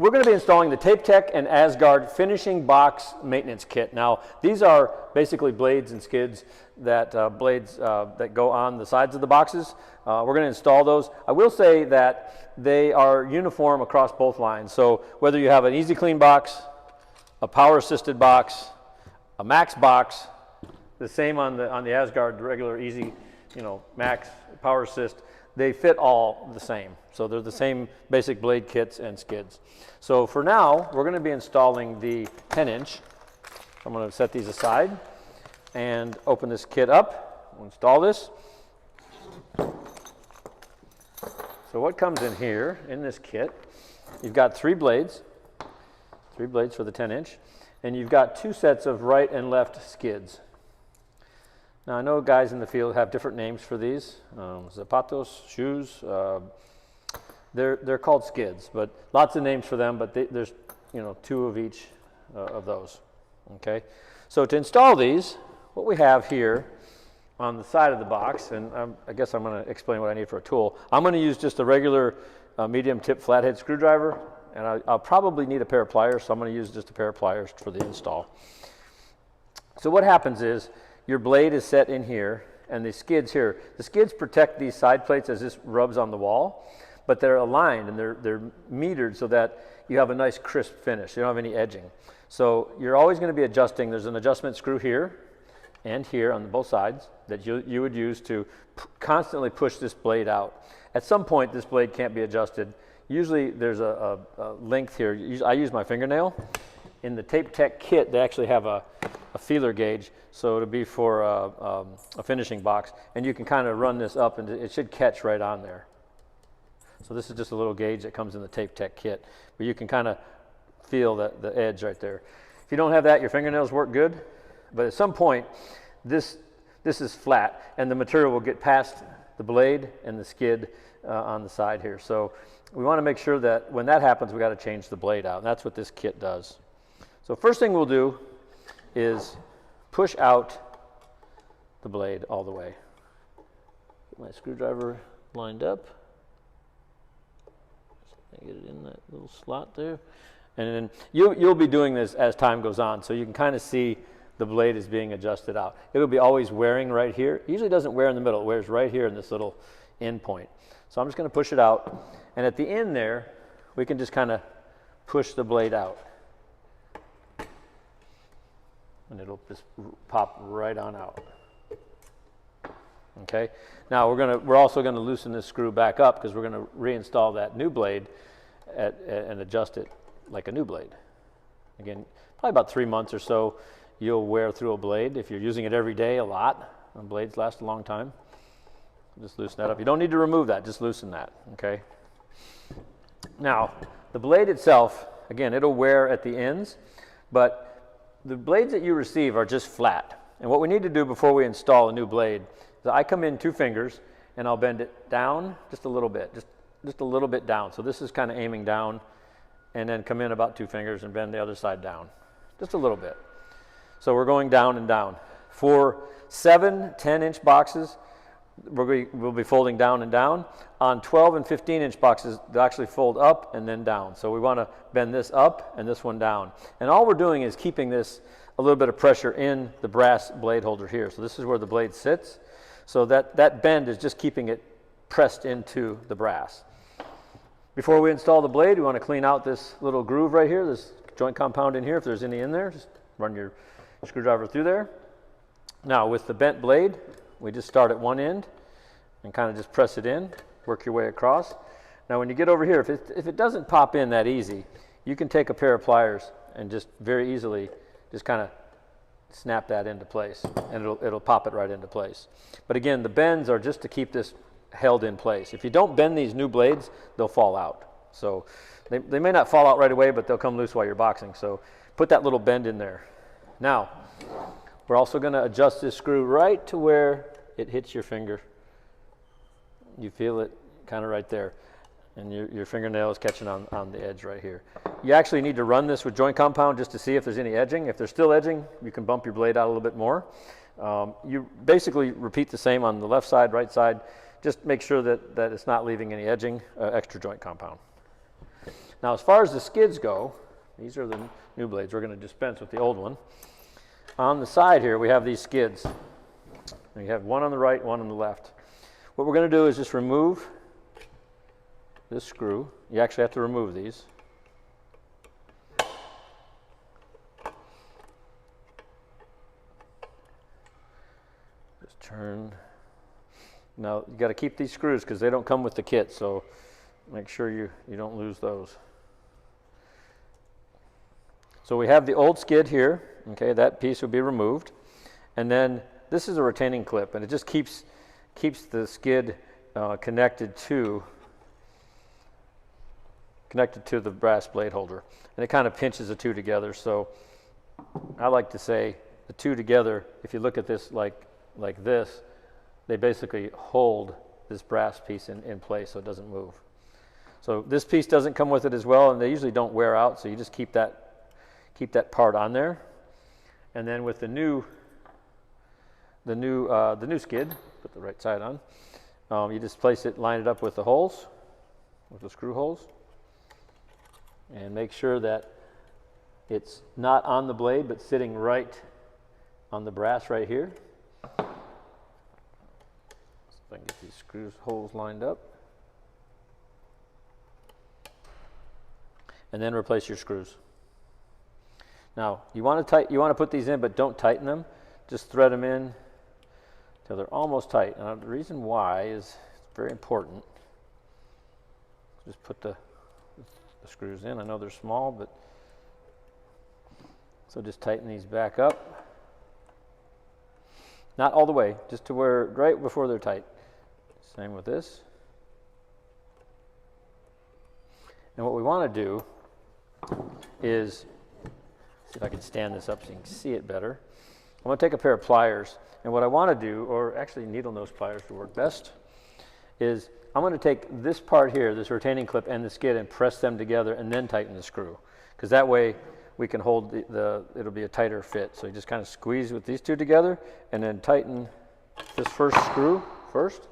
We're going to be installing the TapeTech and ASGARD finishing box maintenance kit. Now, these are basically blades and skids that that go on the sides of the boxes. We're going to install those. I will say that they are uniform across both lines. So whether you have an easy clean box, a power assisted box, a max box, the same on the ASGARD regular easy, max power assist, they fit all the same. So they're the same basic blade kits and skids. So for now, we're going to be installing the 10-inch. I'm going to set these aside and open this kit up. We'll install this. So what comes in here, in this kit, you've got three blades for the 10-inch, and you've got two sets of right and left skids. Now I know guys in the field have different names for these, zapatos, shoes. They're called skids, but lots of names for them. But there's two of each of those. Okay, so to install these, what we have here on the side of the box, and I guess I'm going to explain what I need for a tool. I'm going to use just a regular medium tip flathead screwdriver, and I'll probably need a pair of pliers, so I'm going to use just a pair of pliers for the install. So what happens is, your blade is set in here, and the skids here. The skids protect these side plates as this rubs on the wall, but they're aligned and they're metered so that you have a nice crisp finish. You don't have any edging. So you're always going to be adjusting. There's an adjustment screw here and here on both sides that you would use to constantly push this blade out. At some point, this blade can't be adjusted. Usually there's a length here. I use my fingernail. In the TapeTech kit, they actually have a feeler gauge, so it'll be for a finishing box, and you can kind of run this up and it should catch right on there. So this is just a little gauge that comes in the TapeTech kit, but you can kind of feel the edge right there. If you don't have that, your fingernails work good, but at some point this is flat and the material will get past the blade and the skid on the side here. So we want to make sure that when that happens, we got to change the blade out, and that's what this kit does. So first thing we'll do is push out the blade all the way. Get my screwdriver lined up. Get it in that little slot there. And then you'll be doing this as time goes on, so you can kind of see the blade is being adjusted out. It'll be always wearing right here. It usually doesn't wear in the middle. It wears right here in this little end point. So I'm just going to push it out. And at the end there, we can just kind of push the blade out. And it'll just pop right on out. Okay. Now we're also going to loosen this screw back up because we're going to reinstall that new blade and adjust it like a new blade. Again, probably about 3 months or so, you'll wear through a blade. If you're using it every day a lot, blades last a long time. Just loosen that up. You don't need to remove that. Just loosen that. Okay. Now the blade itself, again, it'll wear at the ends, but the blades that you receive are just flat. And what we need to do before we install a new blade is I come in 2 fingers and I'll bend it down just a little bit, just a little bit down. So this is kind of aiming down, and then come in about 2 fingers and bend the other side down, just a little bit. So we're going down and down. For 7 10-inch boxes, we'll be folding down and down. On 12 and 15-inch boxes, they'll actually fold up and then down. So we want to bend this up and this one down. And all we're doing is keeping this a little bit of pressure in the brass blade holder here. So this is where the blade sits. So that bend is just keeping it pressed into the brass. Before we install the blade, we want to clean out this little groove right here, this joint compound in here. If there's any in there, just run your screwdriver through there. Now with the bent blade, we just start at one end and kind of just press it in, work your way across. Now when you get over here, if it doesn't pop in that easy, you can take a pair of pliers and just very easily just kind of snap that into place, and it'll pop it right into place. But again, the bends are just to keep this held in place. If you don't bend these new blades, they'll fall out. So they may not fall out right away, but they'll come loose while you're boxing. So put that little bend in there. Now, we're also going to adjust this screw right to where it hits your finger. You feel it kind of right there. And your fingernail is catching on the edge right here. You actually need to run this with joint compound just to see if there's any edging. If there's still edging, you can bump your blade out a little bit more. You basically repeat the same on the left side, right side. Just make sure that it's not leaving any edging, extra joint compound. Now, as far as the skids go, these are the new blades. We're going to dispense with the old one. On the side here, we have these skids. We have one on the right, one on the left. What we're going to do is just remove this screw. You actually have to remove these. Just turn. Now, you got to keep these screws because they don't come with the kit, so make sure you don't lose those. So we have the old skid here. Okay, that piece will be removed. And then this is a retaining clip, and it just keeps the skid connected to the brass blade holder. And it kind of pinches the two together. So I like to say the two together, if you look at this like this, they basically hold this brass piece in place so it doesn't move. So this piece doesn't come with it as well, and they usually don't wear out, so you just keep that part on there. And then with the new skid, put the right side on, you just place it, line it up with the holes, with the screw holes, and make sure that it's not on the blade but sitting right on the brass right here. So if I can get these screw holes lined up. And then replace your screws. Now, you want to put these in, but don't tighten them. Just thread them in till they're almost tight. Now, the reason why is it's very important. Just put the screws in. I know they're small, but so just tighten these back up. Not all the way, just to where right before they're tight. Same with this. And what we want to do is, see if I can stand this up so you can see it better. I'm going to take a pair of pliers, and what I want to do, or actually needle nose pliers would work best, is I'm going to take this part here, this retaining clip and the skid, and press them together and then tighten the screw, because that way we can hold it'll be a tighter fit. So you just kind of squeeze with these two together and then tighten this first screw first,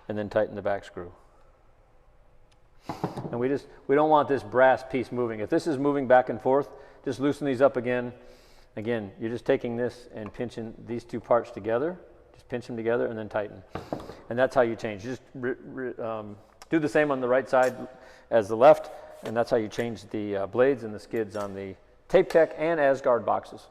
and then tighten the back screw. And we don't want this brass piece moving. If this is moving back and forth, just loosen these up again. Again, you're just taking this and pinching these two parts together. Just pinch them together and then tighten. And that's how you change. You just do the same on the right side as the left, and that's how you change the blades and the skids on the TapeTech and ASGARD boxes.